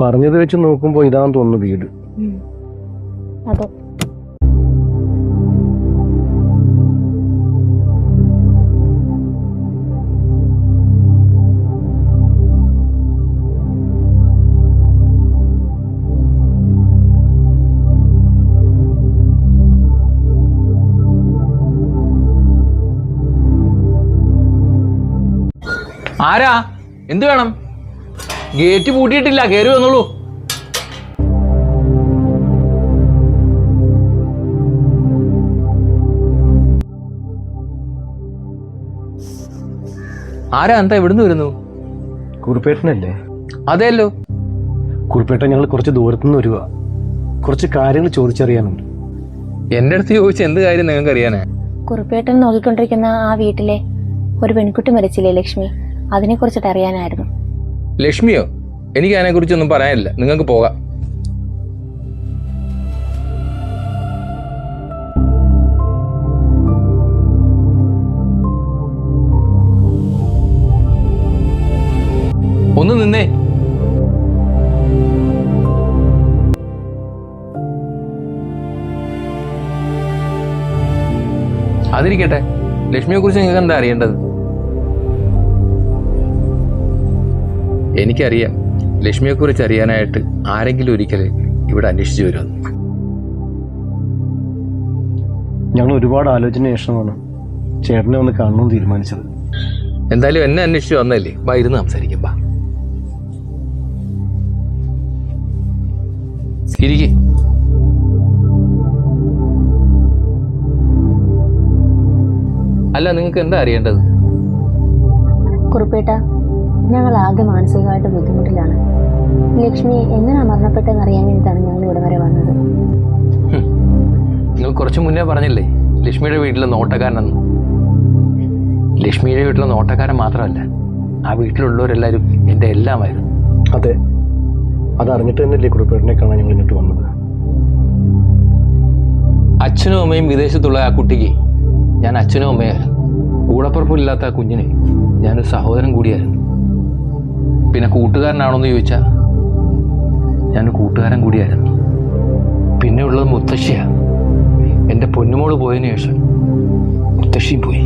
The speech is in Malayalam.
പറഞ്ഞത് വെച്ച് നോക്കുമ്പോൾ ഇതാന്ന് തോന്നുന്നു വീട്. അതെ. ആരാ? എന്ത് വേണം? ഗേറ്റ് പൂട്ടിയിട്ടില്ല, കയറി വന്നോളൂ. ആരാ? എന്താ എവിടുന്ന് വരുന്നു? കുറുപ്പേട്ടനല്ലേ? അതെയല്ലോ. കുറുപ്പേട്ടൻ, ഞങ്ങൾ കുറച്ച് ദൂരത്തുനിന്ന് വരുക. കുറച്ച് കാര്യങ്ങൾ ചോദിച്ചറിയാനുണ്ട്. എന്റെ അടുത്ത് ചോദിച്ച എന്ത് കാര്യം നിങ്ങൾക്ക് അറിയാനാ? കുറുപ്പേട്ടൻ നോക്കിക്കൊണ്ടിരിക്കുന്ന ആ വീട്ടിലെ ഒരു പെൺകുട്ടി മരിച്ചില്ലേ ലക്ഷ്മി, അതിനെ കുറിച്ചിട്ട് അറിയാനായിരുന്നു. ലക്ഷ്മിയോ? എനിക്ക് അതിനെ കുറിച്ചൊന്നും പറയാനില്ല, നിങ്ങൾക്ക് പോകാം. ഒന്ന് നിന്നേ. അതിരിക്കട്ടെ, ലക്ഷ്മിയെ കുറിച്ച് നിങ്ങൾക്ക് എന്താ അറിയേണ്ടത്? എനിക്കറിയാം ലക്ഷ്മിയെ കുറിച്ച് അറിയാനായിട്ട് ആരെങ്കിലും ഒരിക്കൽ ഇവിടെ അന്വേഷിച്ചു വരുമെന്ന്. ഞങ്ങൾ ഒരുപാട് ആലോചന ശേഷമാണ് ചേട്ടനെ ഒന്ന് കാണണമെന്ന് തീരുമാനിച്ചത്. എന്തായാലും എന്നെ അന്വേഷിച്ചു വന്നല്ലേ, വാ ഇരുന്ന് സംസാരിക്കാം. വാ ഇരിക്കെ. അല്ല, നിങ്ങൾക്ക് എന്താ അറിയേണ്ടത്? കുറുപ്പേട്ട, ഞങ്ങൾ ആകെ മാനസികമായിട്ട് ബുദ്ധിമുട്ടിലാണ്. ലക്ഷ്മി എങ്ങനെ മരണപ്പെട്ടെന്ന് അറിയാൻ വേണ്ടിയിട്ടാണ് ഞങ്ങൾ ഇവിടെ വരെ വന്നത്. നിങ്ങൾ കുറച്ച് മുന്നേ പറഞ്ഞില്ലേ ലക്ഷ്മിയുടെ വീട്ടിലെ നോട്ടക്കാരനെന്ന്. ലക്ഷ്മിയുടെ വീട്ടിലെ നോട്ടക്കാരൻ മാത്രമല്ല, ആ വീട്ടിലുള്ളവരെല്ലാവരും എൻ്റെ എല്ലാമായിരുന്നു. അതെ, അതറിഞ്ഞിട്ട് തന്നെയല്ലേ കുറുപ്പേട്ടനെ കാണാൻ ഞങ്ങൾ ഇങ്ങോട്ട് വന്നത്. അച്ഛനും അമ്മയും വിദേശത്തുള്ള ആ കുട്ടിക്ക് ഞാൻ അച്ഛനും അമ്മയായിരുന്നു. കൂടപ്പുറപ്പില്ലാത്ത ആ കുഞ്ഞിന് ഞാനൊരു സഹോദരൻ കൂടിയായിരുന്നു. പിന്നെ കൂട്ടുകാരനാണോന്ന് ചോദിച്ചാൽ ഞാനൊരു കൂട്ടുകാരൻ കൂടിയായിരുന്നു. പിന്നെ ഉള്ളത് മുത്തശ്ശിയാണ്. എൻ്റെ പൊന്നുമോള് പോയതിനു ശേഷം മുത്തശ്ശിയും പോയി.